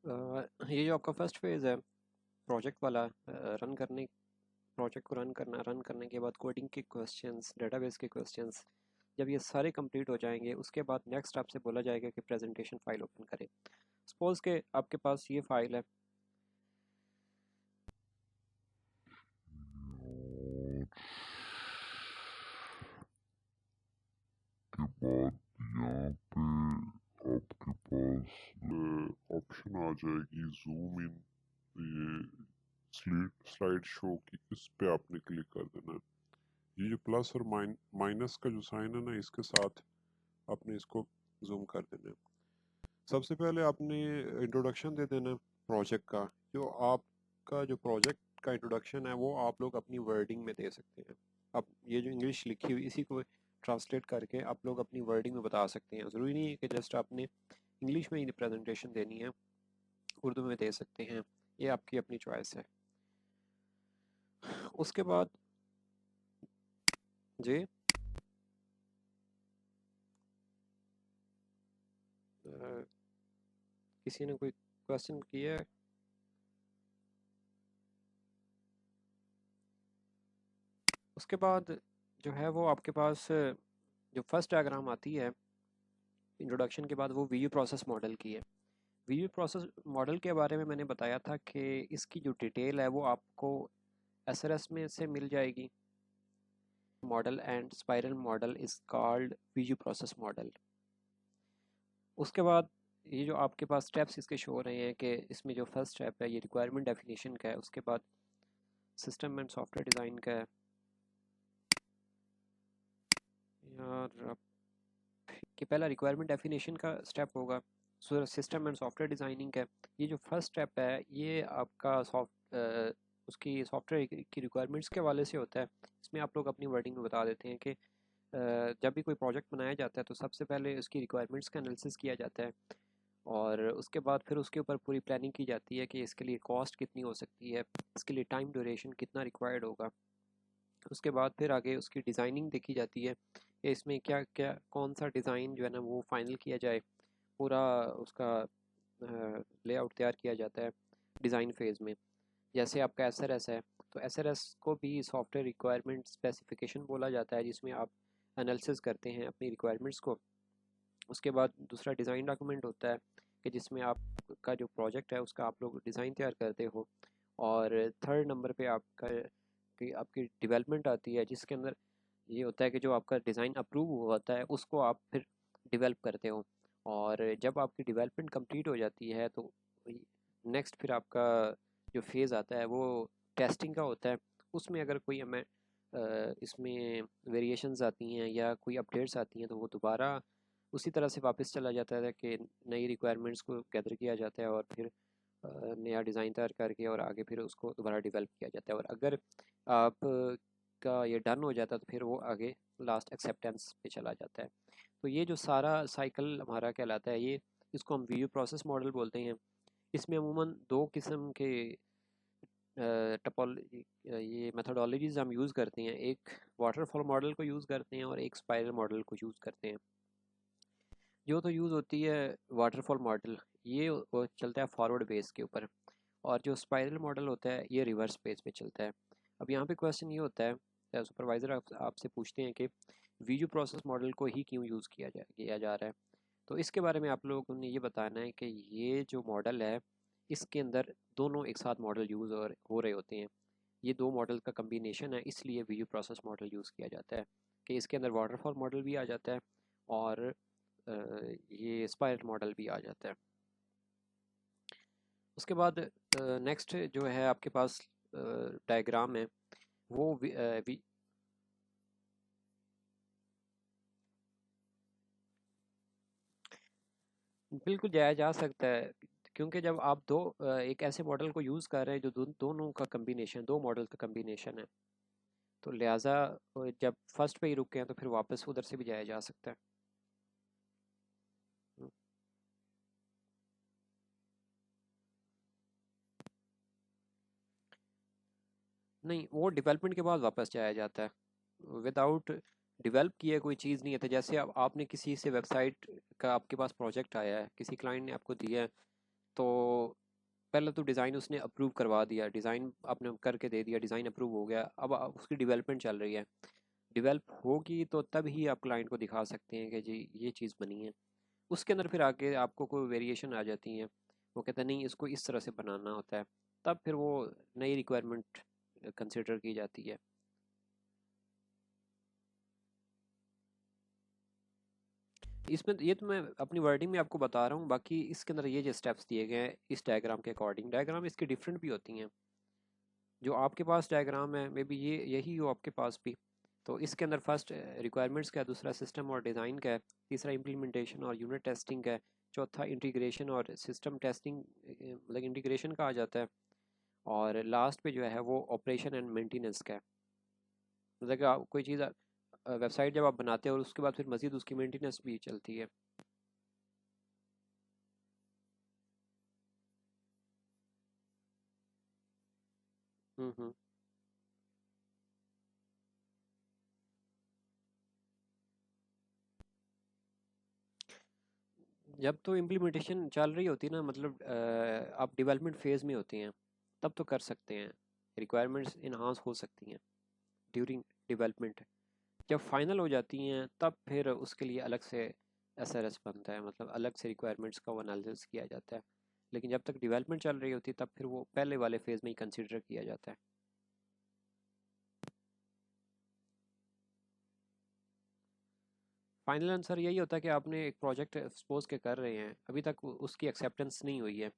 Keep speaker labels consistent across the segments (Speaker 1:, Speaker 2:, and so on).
Speaker 1: ये जो आपका फर्स्ट फेज़ है प्रोजेक्ट वाला, रन करने प्रोजेक्ट को रन करने के बाद कोडिंग के क्वेश्चंस, डेटाबेस के क्वेश्चंस, जब ये सारे कंप्लीट हो जाएंगे उसके बाद नेक्स्ट आपसे बोला जाएगा कि प्रेजेंटेशन फाइल ओपन करें। सपोज़ के आपके पास ये फाइल है।
Speaker 2: के बाद यहाँ पे आपके पास ऑप्शन आ जाएगी जूम इन, ये स्लाइड शो की, इस पे आपने क्लिक कर देना है। ये जो प्लस और माइनस का जो साइन है ना, इसके साथ आपने इसको जूम कर देना है। सबसे पहले आपने इंट्रोडक्शन दे देना प्रोजेक्ट का। जो आपका जो प्रोजेक्ट का इंट्रोडक्शन है वो आप लोग अपनी वर्डिंग में दे सकते हैं। अब ये जो इंग्लिश लिखी हुई इसी को ट्रांसलेट करके आप लोग अपनी वर्डिंग में बता सकते हैं। ज़रूरी नहीं है कि जस्ट आपने इंग्लिश में ही प्रेजेंटेशन देनी है, उर्दू में दे सकते हैं, ये आपकी अपनी चॉइस है। उसके बाद जी किसी ने कोई क्वेश्चन किया है? उसके बाद जो है वो आपके पास जो फर्स्ट डायग्राम आती है इंट्रोडक्शन के बाद, वो वीयू प्रोसेस मॉडल की है। वीयू प्रोसेस मॉडल के बारे में मैंने बताया था कि इसकी जो डिटेल है वो आपको एसआरएस में से मिल जाएगी। Model and spiral model is called Vu process model. उसके बाद ये जो आपके पास स्टेप्स इसके शो हो रहे हैं कि इसमें जो फर्स्ट स्टेप है ये रिक्वायरमेंट डेफिनेशन का है, उसके बाद सिस्टम एंड सॉफ्टवेयर डिज़ाइन का है। यार कि पहला रिक्वायरमेंट डेफिनेशन का स्टेप होगा, सिस्टम एंड सॉफ्टवेयर डिज़ाइनिंग का। ये जो फर्स्ट स्टेप है ये आपका उसकी सॉफ्टवेयर की रिक्वायरमेंट्स के हवाले से होता है। इसमें आप लोग अपनी वर्डिंग में बता देते हैं कि जब भी कोई प्रोजेक्ट बनाया जाता है तो सबसे पहले उसकी रिक्वायरमेंट्स का एनालिसिस किया जाता है, और उसके बाद फिर उसके ऊपर पूरी प्लानिंग की जाती है कि इसके लिए कॉस्ट कितनी हो सकती है, इसके लिए टाइम ड्यूरेशन कितना रिक्वायर्ड होगा। उसके बाद फिर आगे उसकी डिज़ाइनिंग देखी जाती है कि इसमें क्या क्या कौन सा डिज़ाइन जो है ना वो फाइनल किया जाए। पूरा उसका लेआउट तैयार किया जाता है डिज़ाइन फेज़ में। जैसे आपका एसआरएस है तो एसआरएस को भी सॉफ्टवेयर रिक्वायरमेंट स्पेसिफिकेशन बोला जाता है, जिसमें आप एनालिसिस करते हैं अपनी रिक्वायरमेंट्स को। उसके बाद दूसरा डिज़ाइन डॉक्यूमेंट होता है कि जिसमें आपका जो प्रोजेक्ट है उसका आप लोग डिज़ाइन तैयार करते हो। और थर्ड नंबर पे आपका कि आपकी डेवलपमेंट आती है, जिसके अंदर ये होता है कि जो आपका डिज़ाइन अप्रूव हुआ होता है उसको आप फिर डेवलप करते हो। और जब आपकी डेवलपमेंट कंप्लीट हो जाती है तो नेक्स्ट फिर आपका जो फेज़ आता है वो टेस्टिंग का होता है। उसमें अगर कोई हमें इसमें वेरिएशंस आती हैं या कोई अपडेट्स आती हैं तो वो दोबारा उसी तरह से वापस चला जाता है कि नई रिक्वायरमेंट्स को गैदर किया जाता है और फिर नया डिज़ाइन तैयार करके और आगे फिर उसको दोबारा डेवलप किया जाता है। और अगर आप का ये डन हो जाता है तो फिर वो आगे लास्ट एक्सेप्टेंस पे चला जाता है। तो ये जो सारा साइकिल हमारा कहलाता है, ये इसको हम वीयू प्रोसेस मॉडल बोलते हैं। इसमें अमूमन दो किस्म के टपोलॉजी ये मेथोडोलॉजीज हम यूज़ करते हैं। एक वाटरफॉल मॉडल को यूज़ करते हैं और एक स्पाइरल मॉडल को यूज़ करते हैं। जो तो यूज़ होती है वाटरफॉल मॉडल, ये वो चलता है फॉरवर्ड बेस के ऊपर, और जो स्पाइरल मॉडल होता है ये रिवर्स बेस पे चलता है। अब यहाँ पे क्वेश्चन ये होता है, सुपरवाइज़र आपसे पूछते हैं कि वीडियो प्रोसेस मॉडल को ही क्यों यूज़ किया जा रहा है। तो इसके बारे में आप लोगों ने ये बताना है कि ये जो मॉडल है इसके अंदर दोनों एक साथ मॉडल यूज़ हो रहे होते हैं। ये दो मॉडल का कम्बिनेशन है, इसलिए वीडियो प्रोसेस मॉडल यूज़ किया जाता है कि इसके अंदर वाटरफॉल मॉडल भी आ जाता है और ये स्पाइरल मॉडल भी आ जाता है। उसके बाद नेक्स्ट जो है आपके पास डायग्राम है वो बिल्कुल जाया जा सकता है, क्योंकि जब आप एक ऐसे मॉडल को यूज़ कर रहे हैं जो दोनों का कम्बिनेशन, दो मॉडल का कम्बिनेशन है, तो लिहाजा जब फर्स्ट पे ही रुके हैं तो फिर वापस उधर से भी जाया जा सकता है। हम्म, नहीं, वो डेवलपमेंट के बाद वापस जाया जाता है। विदाउट डेवलप किए कोई चीज़ नहीं है। तो जैसे अब आपने किसी से वेबसाइट का आपके पास प्रोजेक्ट आया है, किसी क्लाइंट ने आपको दिया है तो पहले तो डिज़ाइन उसने अप्रूव करवा दिया, डिज़ाइन आपने करके दे दिया, डिज़ाइन अप्रूव हो गया, अब उसकी डेवलपमेंट चल रही है। डेवलप होगी तो तब ही आप क्लाइंट को दिखा सकते हैं कि जी ये चीज़ बनी है। उसके अंदर फिर आगे आपको कोई वेरिएशन आ जाती हैं, वो कहते हैं नहीं इसको इस तरह से बनाना होता है, तब फिर वो नई रिक्वायरमेंट कंसिडर की जाती है। इसमें ये तो मैं अपनी वर्डिंग में आपको बता रहा हूँ, बाकी इसके अंदर ये जो स्टेप्स दिए गए हैं इस डायग्राम के अकॉर्डिंग, डायग्राम इसकी डिफरेंट भी होती हैं। जो आपके पास डायग्राम है मे बी ये यही हो आपके पास भी। तो इसके अंदर फर्स्ट रिक्वायरमेंट्स का है, दूसरा सिस्टम और डिज़ाइन का है, तीसरा इम्प्लीमेंटेशन और यूनिट टेस्टिंग का है, चौथा इंटीग्रेशन और सिस्टम टेस्टिंग मतलब इंटीग्रेशन का आ जाता है, और लास्ट पे जो है वो ऑपरेशन एंड मेंटेनेंस का है। मतलब कि आप कोई चीज़ वेबसाइट जब आप बनाते हो और उसके बाद फिर मज़ीद उसकी मेंटेनेंस भी चलती है। हम्म। जब तो इम्प्लीमेंटेशन चल रही होती है ना, मतलब आप डेवलपमेंट फेज़ में होती हैं, तब तो कर सकते हैं, रिक्वायरमेंट्स इन्हांस हो सकती हैं ड्यूरिंग डेवलपमेंट। जब फाइनल हो जाती हैं तब फिर उसके लिए अलग से एसआरएस बनता है, मतलब अलग से रिक्वायरमेंट्स का वो एनालिसिस किया जाता है। लेकिन जब तक डेवलपमेंट चल रही होती है तब फिर वो पहले वाले फेज़ में ही कंसिडर किया जाता है। फाइनल आंसर यही होता है कि आपने एक प्रोजेक्ट सपोज के कर रहे हैं, अभी तक उसकी एक्सेप्टेंस नहीं हुई है,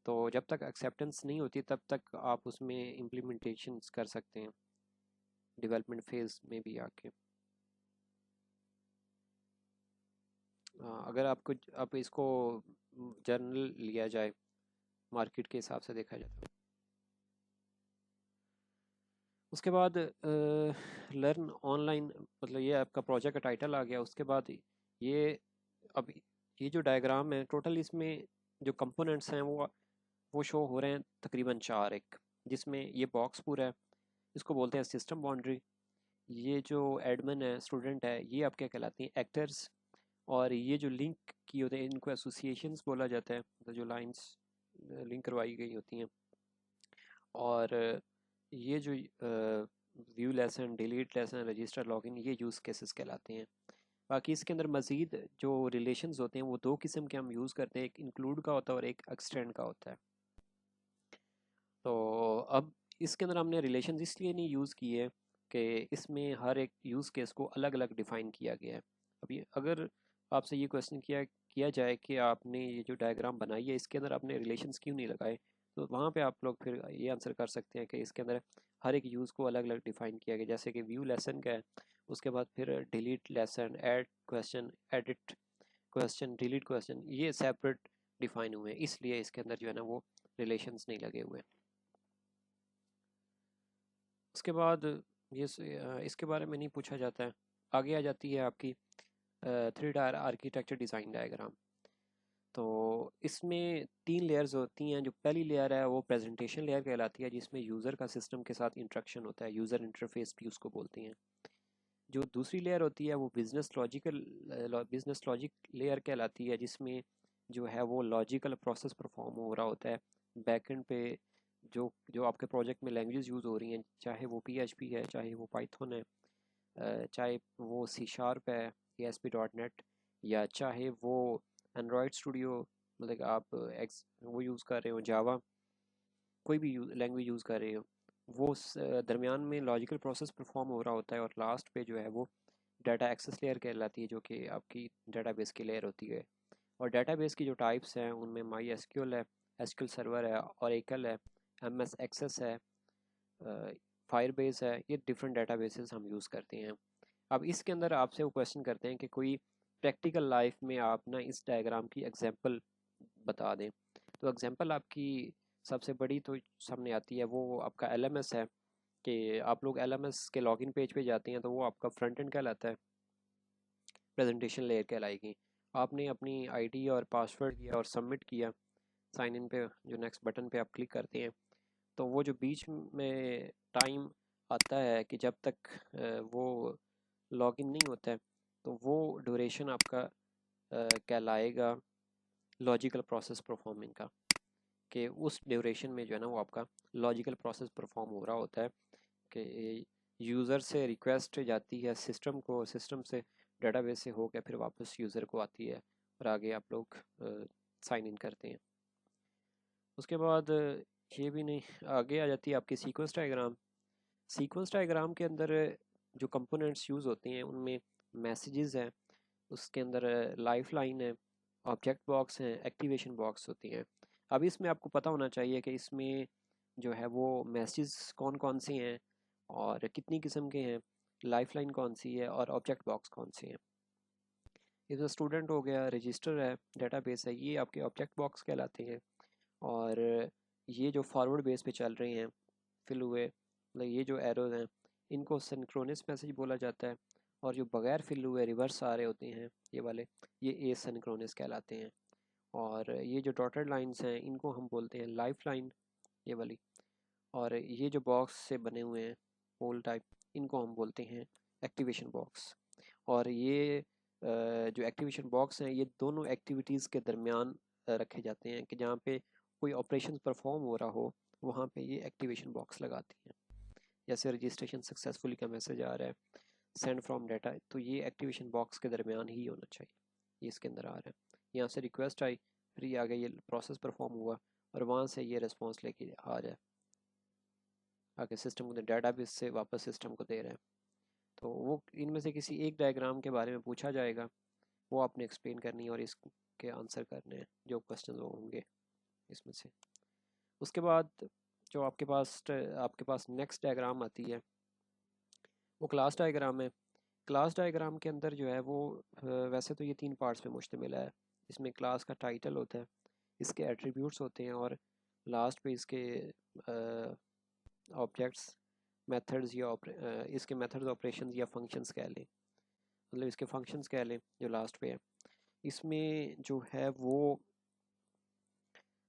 Speaker 2: तो जब तक एक्सेप्टेंस नहीं होती तब तक आप उसमें इम्प्लीमेंटेशंस कर सकते हैं डेवलपमेंट फेज़ में भी आके। अगर आपको आप इसको जर्नल लिया जाए, मार्केट के हिसाब से देखा जाए तो उसके बाद लर्न ऑनलाइन, मतलब ये आपका प्रोजेक्ट का टाइटल आ गया। उसके बाद ये अब ये जो डायग्राम है टोटल, इसमें जो कंपोनेंट्स हैं वो शो हो रहे हैं तकरीबन चार, एक जिसमें ये बॉक्स पूरा है, इसको बोलते हैं सिस्टम बाउंड्री। ये जो एडमिन है, स्टूडेंट है, ये आपके कहलाती हैं एक्टर्स। और ये जो लिंक की होते हैं इनको एसोसिएशंस बोला जाता है, मतलब जो लाइंस लिंक करवाई गई होती हैं। और ये जो view lesson, delete lesson, register, login, ये यूज़ केसेस कहलाते हैं। बाकी इसके अंदर मज़ीद जो रिलेशंस होते हैं वो दो किस्म के हम यूज़ करते हैं, एक इंक्लूड का होता है और एक एक्सटेंड का होता है। तो अब इसके अंदर हमने रिलेशंस इसलिए नहीं यूज़ किए कि इसमें हर एक यूज़ केस को अलग अलग डिफ़ाइन किया गया है। अभी अगर आपसे ये क्वेश्चन किया किया जाए कि आपने ये जो डायग्राम बनाई है इसके अंदर आपने रिलेशंस क्यों नहीं लगाए, तो वहाँ पे आप लोग फिर ये आंसर कर सकते हैं कि इसके अंदर हर एक यूज़ को अलग अलग डिफ़ाइन किया गया। जैसे कि व्यू लेसन का है, उसके बाद फिर delete lesson, add question, edit question, delete question, ये सेपरेट डिफ़ाइन हुए हैं, इसलिए इसके अंदर जो है ना वो रिलेशंस नहीं लगे हुए। उसके बाद इसके बारे में नहीं पूछा जाता है। आगे आ जाती है आपकी three tier architecture design diagram. तो इसमें तीन लेयर्स होती हैं। जो पहली लेयर है वो प्रेजेंटेशन लेयर कहलाती है, जिसमें यूज़र का सिस्टम के साथ इंटरेक्शन होता है, यूज़र इंटरफेस भी उसको बोलते हैं। जो दूसरी लेयर होती है वो बिजनेस लॉजिक लेयर कहलाती है, जिसमें जो है वो लॉजिकल प्रोसेस परफॉर्म हो रहा होता है बैकएंड पे। जो आपके प्रोजेक्ट में लैंग्वेजेस यूज़ हो रही हैं, चाहे वो पीएचपी है, चाहे वो पाइथन है, चाहे वो सी शार्प है, ASP.NET, या चाहे वो एंड्रॉयड स्टूडियो, मतलब आप एक्स वो यूज़ कर रहे हो, जावा, कोई भी लैंग्वेज यूज़ कर रहे हो, वो दरमियान में लॉजिकल प्रोसेस परफॉर्म हो रहा होता है। और लास्ट पे जो है वो डाटा एक्सेस लेयर कहलाती है, जो कि आपकी डाटाबेस की लेयर होती है। और डाटाबेस की जो टाइप्स हैं उनमें माई एसक्यूएल है, एसक्यूएल सर्वर है, ओरेकल है, MS एक्सेस है, फायरबेस है, ये डिफरेंट डाटाबेसेस हम यूज़ करते हैं। अब इसके अंदर आपसे वो क्वेश्चन करते हैं कि कोई प्रैक्टिकल लाइफ में आप ना इस डायग्राम की एग्जांपल बता दें। तो एग्जांपल आपकी सबसे बड़ी तो सामने आती है, वो आपका LMS है। कि आप लोग LMS के लॉगिन पेज पे जाते हैं तो वो आपका फ्रंट एंड कहलाता है, प्रेजेंटेशन लेयर कहलाएगी। आपने अपनी आईडी और पासवर्ड दिया और सबमिट किया, साइन इन पे जो नेक्स्ट बटन पे आप क्लिक करते हैं, तो वो जो बीच में टाइम आता है कि जब तक वो लॉगिन नहीं होता है, तो वो ड्यूरेशन आपका कहलाएगा
Speaker 1: लॉजिकल प्रोसेस परफॉर्मिंग का, कि उस ड्यूरेशन में जो है ना वो आपका लॉजिकल प्रोसेस परफॉर्म हो रहा होता है, कि यूज़र से रिक्वेस्ट जाती है सिस्टम को, सिस्टम से डेटाबेस से होकर फिर वापस यूज़र को आती है और आगे आप लोग साइन इन करते हैं। उसके बाद ये भी नहीं, आगे आ जाती है आपकी सीक्वेंस डायग्राम। सीक्वेंस डायग्राम के अंदर जो कंपोनेंट्स यूज़ होते हैं उनमें मैसेजेस हैं, उसके अंदर लाइफ लाइन है, ऑब्जेक्ट बॉक्स हैं, एक्टिवेशन बॉक्स होती हैं। अब इसमें आपको पता होना चाहिए कि इसमें जो है वो मैसेजेस कौन कौन से हैं और कितनी किस्म के हैं, लाइफ लाइन कौन सी है और ऑब्जेक्ट बॉक्स कौन से हैं। इसमें स्टूडेंट हो गया, रजिस्टर है, डेटाबेस है, ये आपके ऑब्जेक्ट बॉक्स कहलाते हैं। और ये जो फॉरवर्ड बेस पे चल रहे हैं फिल हुए, मतलब ये जो एरोज हैं इनको सिंक्रोनस मैसेज बोला जाता है। और जो बगैर फिल हुए रिवर्स आ रहे होते हैं ये वाले, ये एसिंक्रोनस कहलाते हैं। और ये जो डॉटेड लाइंस हैं इनको हम बोलते हैं लाइफ लाइन, ये वाली। और ये जो बॉक्स से बने हुए हैं होल टाइप, इनको हम बोलते हैं एक्टिवेशन बॉक्स। और ये जो एक्टिवेशन बॉक्स हैं ये दोनों एक्टिविटीज़ के दरमियान रखे जाते हैं, कि जहाँ पे कोई ऑपरेशन परफॉर्म हो रहा हो वहाँ पे ये एक्टिवेशन बॉक्स लगाती हैं। जैसे रजिस्ट्रेशन सक्सेसफुली का मैसेज आ रहा है, सेंड फ्रॉम डाटा, तो ये एक्टिवेशन बॉक्स के दरमियान ही होना चाहिए, ये इसके अंदर आ रहा है। यहाँ से रिक्वेस्ट आई, फिर ये आगे ये प्रोसेस परफॉर्म हुआ और वहाँ से ये रिस्पॉन्स लेके आ जाए आगे सिस्टम को, डाटा बेस से वापस सिस्टम को दे रहे हैं। तो वो इनमें से किसी एक डायग्राम के बारे में पूछा जाएगा, वो आपने एक्सप्लेन करनी है और इसके आंसर करने हैं जो क्वेश्चन होंगे इसमें से। उसके बाद जो आपके पास नेक्स्ट डायग्राम आती है वो क्लास डायग्राम है। क्लास डायग्राम के अंदर जो है वो वैसे तो ये 3 पार्ट्स पे मुश्तमिल है। इसमें क्लास का टाइटल होता है, इसके एट्रीब्यूट्स होते हैं और लास्ट पे इसके ऑब्जेक्ट्स, मेथड्स या इसके मेथड्स, ऑपरेशंस या फंक्शंस कह लें, मतलब इसके फंक्शंस कह लें जो लास्ट पे है। इसमें जो है वो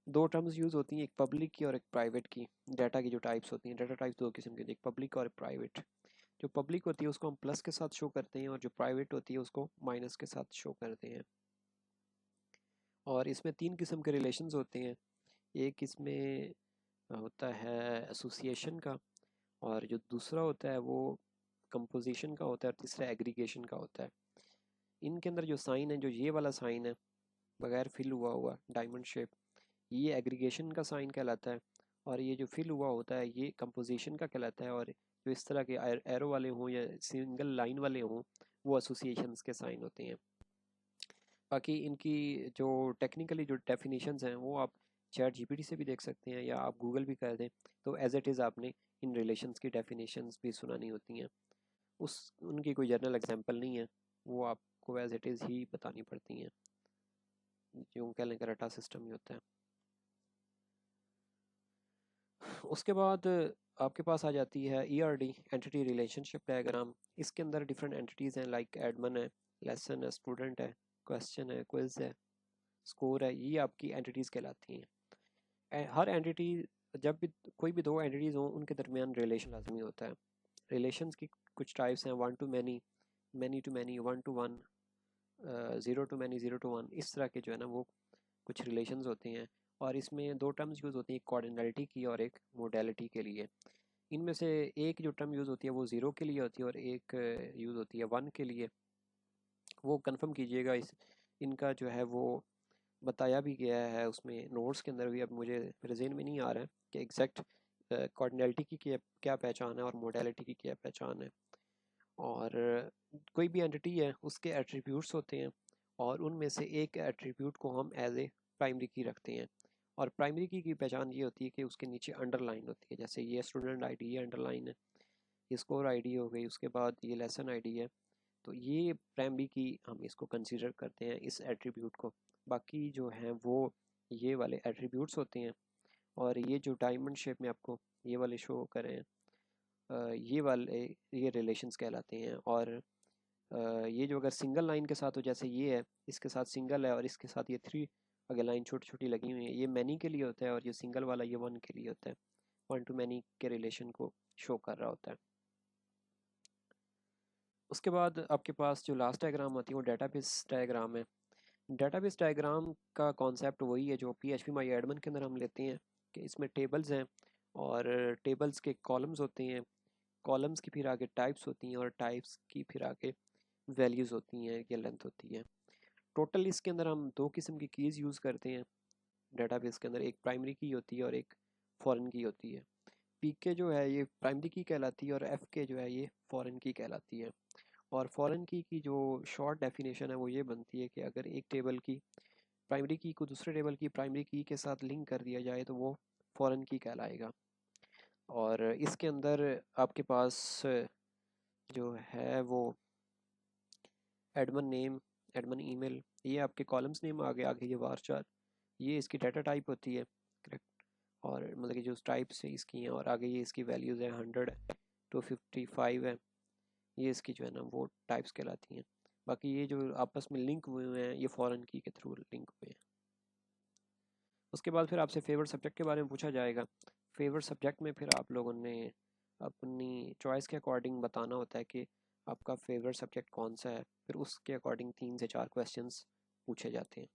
Speaker 1: दो टर्म्स यूज़ होती हैं, एक पब्लिक की और एक प्राइवेट की। डाटा की जो टाइप्स होती हैं, डाटा टाइप्स दो किस्म की होती है, एक पब्लिक और एक प्राइवेट। जो पब्लिक होती है उसको हम प्लस के साथ शो करते हैं और जो प्राइवेट होती है उसको माइनस के साथ शो करते हैं। और इसमें 3 किस्म के रिलेशंस होते हैं। एक इसमें होता है एसोसिएशन का, और जो दूसरा होता है वो कंपोजिशन का होता है, और तीसरा एग्रीगेशन का होता है। इनके अंदर जो साइन है, जो ये वाला साइन है बगैर फिल हुआ हुआ डायमंड शेप, ये एग्रीगेशन का साइन कहलाता है। और ये जो फिल हुआ होता है ये कंपोजिशन का कहलाता है। और जो इस तरह के एरो वाले हों या सिंगल लाइन वाले हों वो एसोसिएशंस के साइन होते हैं। बाकी इनकी जो टेक्निकली जो डेफिनेशंस हैं वो आप चैट जीपीटी से भी देख सकते हैं या आप गूगल भी कर दें, तो एज इट इज़ आपने इन रिलेशंस की डेफिनेशंस भी सुनानी होती हैं। उस उनकी कोई जनरल एग्जांपल नहीं है, वो आपको एज इट इज़ ही बतानी पड़ती हैं, जो कह लें कि रटा सिस्टम ही होता है। उसके बाद आपके पास आ जाती है ईआरडी, एंटिटी रिलेशनशिप डायग्राम। इसके अंदर डिफरेंट एंटिटीज़ हैं, लाइक एडमिन है, लेसन है, स्टूडेंट है, क्वेश्चन है, क्विज है, स्कोर है, ये आपकी एंटिटीज़ कहलाती हैं। हर एंटिटी, जब भी कोई भी दो एंटिटीज़ हों उनके दरमियान रिलेशन लाजमी होता है। रिलेशंस की कुछ टाइप्स हैं, one to many, many to many, one to one, zero to many, zero to one, इस तरह के जो है ना वो कुछ रिलेशंस होते हैं। और इसमें दो टर्म्स यूज़ होती हैं, एक कॉर्डिनलिटी की और एक मोडेलिटी के लिए। इनमें से एक जो टर्म यूज़ होती है वो ज़ीरो के लिए होती है और एक यूज़ होती है वन के लिए। वो कंफर्म कीजिएगा, इस इनका जो है वो बताया भी गया है उसमें नोट्स के अंदर भी। अब मुझे मेरे ज़हन में नहीं आ रहा है कि एग्जैक्ट कॉर्डिनलिटी की क्या पहचान है और मोडेलिटी की क्या पहचान है। और कोई भी एंटिटी है उसके एट्रीब्यूट्स होते हैं और उनमें से एक एट्रीब्यूट को हम एज ए प्राइमरी की रखते हैं। और प्राइमरी की पहचान ये होती है कि उसके नीचे अंडरलाइन होती है, जैसे ये स्टूडेंट आईडी, ये अंडरलाइन है, ये स्कोर आईडी हो गई, उसके बाद ये लेसन आईडी है। तो ये प्राइमरी की हम इसको कंसीडर करते हैं इस एट्रीब्यूट को। बाकी जो हैं वो ये वाले एट्रीब्यूट्स होते हैं। और ये जो डायमंड शेप में आपको ये वाले शो कर रहे हैं, ये वाले ये रिलेशंस कहलाते हैं। और ये जो अगर सिंगल लाइन के साथ हो, जैसे ये है, इसके साथ सिंगल है और इसके साथ ये थ्री अगर लाइन छोटी छोटी लगी हुई है, ये मैनी के लिए होता है, और ये सिंगल वाला ये वन के लिए होता है, वन टू मैनी के रिलेशन को शो कर रहा होता है। उसके बाद आपके पास जो लास्ट डायग्राम आती है वो डेटाबेस डायग्राम है। डेटाबेस डायग्राम का कॉन्सेप्ट वही है जो PHP माई एडमिन के अंदर हम लेते हैं, कि इसमें टेबल्स हैं और टेबल्स के कॉलम्स होते हैं, कॉलम्स की फिर आगे टाइप्स होती हैं और टाइप्स की फिर आगे वैल्यूज़ होती हैं या लेंथ होती है। टोटल इसके अंदर हम दो किस्म की कीज़ यूज़ करते हैं डेटाबेस के अंदर, एक प्राइमरी की होती है और एक फॉरेन की होती है। PK जो है ये प्राइमरी की कहलाती है और FK जो है ये फॉरेन की कहलाती है। और फॉरेन की जो शॉर्ट डेफिनेशन है वो ये बनती है कि अगर एक टेबल की प्राइमरी की को दूसरे टेबल की प्राइमरी की के साथ लिंक कर दिया जाए तो वो फॉरेन की कहलाएगा। और इसके अंदर आपके पास जो है वो एडमिन नेम, एडमिन ईमेल, ये आपके कॉलम्स नेम आगे ये वारचार, ये इसकी डाटा टाइप होती है, करेक्ट। और मतलब कि जो टाइप्स है इसकी हैं और आगे ये इसकी वैल्यूज़ है 100 to 55 है, ये इसकी जो है ना वो टाइप्स कहलाती हैं। बाकी ये जो आपस में लिंक हुए हुए हैं ये फॉरेन की के थ्रू लिंक हुए हैं। उसके बाद फिर आपसे फेवरेट सब्जेक्ट के बारे में पूछा जाएगा। फेवरेट सब्जेक्ट में फिर आप लोगों ने अपनी चॉइस के अकॉर्डिंग बताना होता है कि आपका फेवरेट सब्जेक्ट कौन सा है, फिर उसके अकॉर्डिंग 3 से 4 क्वेश्चंस पूछे जाते हैं।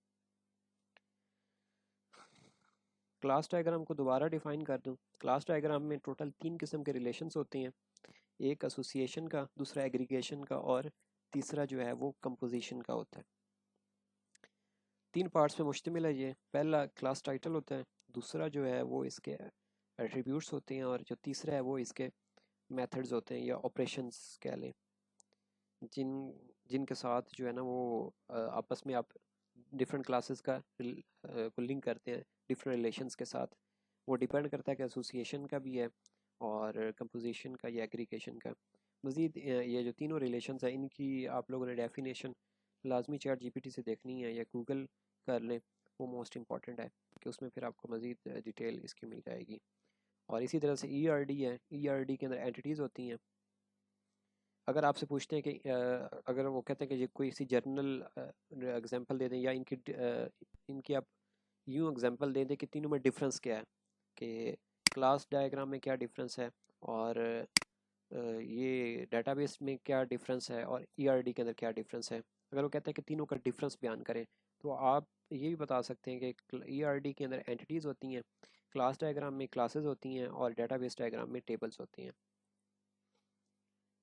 Speaker 1: क्लास डायग्राम को दोबारा डिफाइन कर दूं। क्लास डायग्राम में टोटल 3 किस्म के रिलेशंस होते हैं, एक एसोसिएशन का, दूसरा एग्रीगेशन का और तीसरा जो है वो कंपोजिशन का होता है। 3 पार्ट्स में मुश्तमिल है ये। पहला क्लास टाइटल होता है, दूसरा जो है वो इसके एट्रीब्यूट्स होते हैं और जो तीसरा है वो इसके मेथड्स होते हैं या ऑपरेशंस कह लें, जिन जिनके साथ जो है ना वो आपस में आप डिफरेंट क्लासेस का को लिंक करते हैं डिफरेंट रिलेशंस के साथ। वो डिपेंड करता है कि एसोसिएशन का भी है और कंपोजिशन का या एग्रीगेशन का। मज़ीद ये जो तीनों रिलेशंस हैं इनकी आप लोगों ने डेफिनेशन लाजमी ChatGPT से देखनी है या गूगल कर लें, वो मोस्ट इंपॉर्टेंट है कि उसमें फिर आपको मज़ीद डिटेल इसकी मिल जाएगी। और इसी तरह से ERD है, ERD के अंदर एंटिटीज़ होती हैं। अगर आपसे पूछते हैं कि अगर वो कहते हैं कि ये कोई सी जर्नल एग्जांपल दे दें या इनकी आप यूं एग्जांपल दे दें कि तीनों में डिफरेंस क्या है, कि क्लास डायग्राम में क्या डिफरेंस है और ये डेटाबेस में क्या डिफरेंस है और ERD के अंदर क्या डिफरेंस है। अगर वो कहते हैं कि तीनों का डिफरेंस बयान करें तो आप ये भी बता सकते हैं कि ERD के अंदर एंटिटीज़ होती हैं, क्लास डायग्राम में क्लासेस होती हैं और डेटाबेस डायग्राम में टेबल्स होती हैं।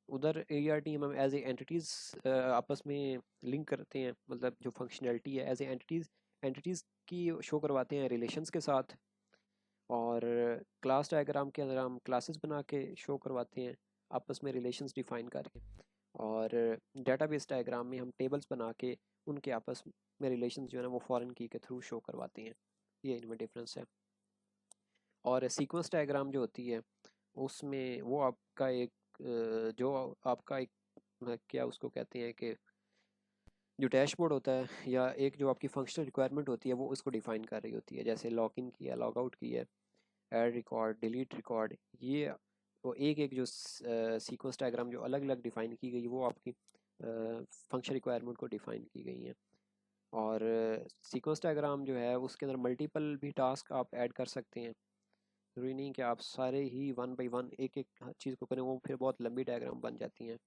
Speaker 1: उधर ERD हम एज ए एंटिटीज़ आपस में लिंक करते हैं, मतलब जो फंक्शनैलिटी है एज ए एंटिटीज़ की शो करवाते हैं रिलेशंस के साथ। और क्लास डायग्राम के अंदर हम क्लासेस बना के शो करवाते हैं आपस में रिलेशंस डिफाइन करके। और डेटाबेस डायग्राम में हम टेबल्स बना के उनके आपस में रिलेशंस जो है ना वो फॉरेन की के थ्रू शो करवाते हैं। ये इनमें डिफरेंस है। और सीक्वेंस डायग्राम जो होती है उसमें वो आपका एक जो आपका एक क्या उसको कहते हैं कि जो डैशबोर्ड होता है या एक जो आपकी फंक्शनल रिक्वायरमेंट होती है वो उसको डिफाइन कर रही होती है, जैसे लॉग इन किया, लॉग आउट किया, ऐड रिकॉर्ड, डिलीट रिकॉर्ड। ये वो एक एक जो सीक्वेंस डायग्राम जो अलग अलग डिफाइन की गई वो आपकी फंक्शन रिक्वायरमेंट को डिफाइन की गई हैं। और सीक्वेंस डायग्राम जो है उसके अंदर मल्टीपल भी टास्क आप ऐड कर सकते हैं, ज़रूरी नहीं कि आप सारे ही वन बाई वन एक एक चीज़ को करें, वो फिर बहुत लंबी डायग्राम बन जाती हैं।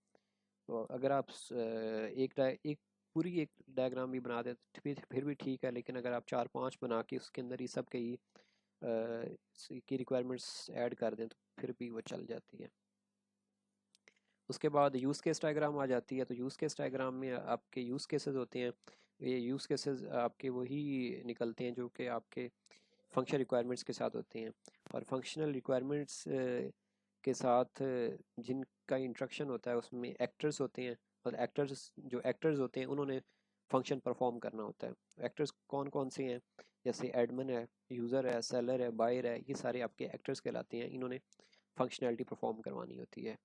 Speaker 1: तो अगर आप एक पूरी एक डायग्राम भी बना दें तो फिर भी ठीक है, लेकिन अगर आप 4-5 बना के उसके अंदर ही सब के ही की रिक्वायरमेंट्स ऐड कर दें तो फिर भी वो चल जाती है। उसके बाद यूज़ केस डायग्राम आ जाती है। तो यूज़ केस डायग्राम में आपके यूज़ केसेस होते हैं, ये यूज़ केसेस आपके वही निकलते हैं जो कि आपके फंक्शन रिक्वायरमेंट्स के साथ होते हैं। और फंक्शनल रिक्वायरमेंट्स के साथ जिनका इंट्रक्शन होता है उसमें एक्टर्स होते हैं, और एक्टर्स होते हैं उन्होंने फंक्शन परफॉर्म करना होता है। एक्टर्स कौन कौन से हैं, जैसे एडमिन है, यूज़र है, सेलर है, बायर है, ये सारे आपके एक्टर्स कहलाते हैं, इन्होंने फंक्शनैलिटी परफॉर्म करवानी होती है।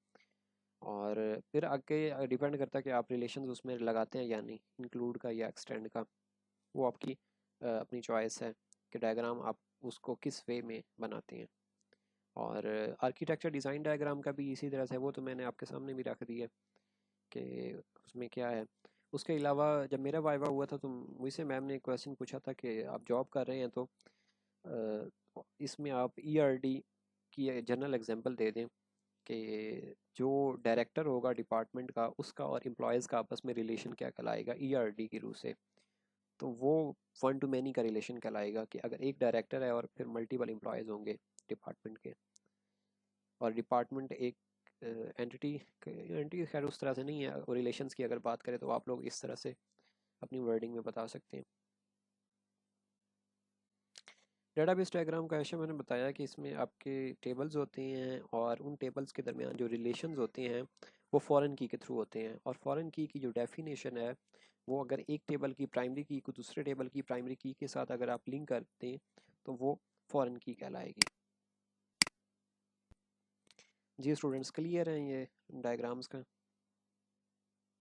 Speaker 1: और फिर आगे डिपेंड करता है कि आप रिलेशंस उसमें लगाते हैं या नहीं, इंक्लूड का या एक्सटेंड का, वो आपकी अपनी चॉइस है कि डायग्राम आप उसको किस वे में बनाते हैं। और आर्किटेक्चर डिज़ाइन डायग्राम का भी इसी तरह से, वो तो मैंने आपके सामने भी रख दिया कि उसमें क्या है। उसके अलावा जब मेरा वाइवा हुआ था तो मुझसे मैम ने एक क्वेश्चन पूछा था कि आप जॉब कर रहे हैं तो इसमें आप ERD की जनरल एग्जांपल दे दें कि जो डायरेक्टर होगा डिपार्टमेंट का उसका और एम्प्लॉयज़ का आपस में रिलेशन क्या कहलाएगा ERD की रूह से। तो वो वन टू मैनी का रिलेशन कहलाएगा कि अगर एक डायरेक्टर है और फिर मल्टीपल एम्प्लॉयज़ होंगे डिपार्टमेंट के, और डिपार्टमेंट एक एंटिटी एंटिटी खैर उस तरह से नहीं है, और रिलेशंस की अगर बात करें तो आप लोग इस तरह से अपनी वर्डिंग में बता सकते हैं। डेटाबेस डायग्राम का ऐसे मैंने बताया कि इसमें आपके टेबल्स होते हैं और उन टेबल्स के दरमियान जो रिलेशंस होते हैं वो फॉरेन की के थ्रू होते हैं, और फॉरेन की जो डेफिनेशन है वो अगर एक टेबल की प्राइमरी की को दूसरे टेबल की प्राइमरी की के साथ अगर आप लिंक करते हैं तो वो फॉरेन की कहलाएगी। जी स्टूडेंट्स, क्लियर हैं ये डायग्राम्स का?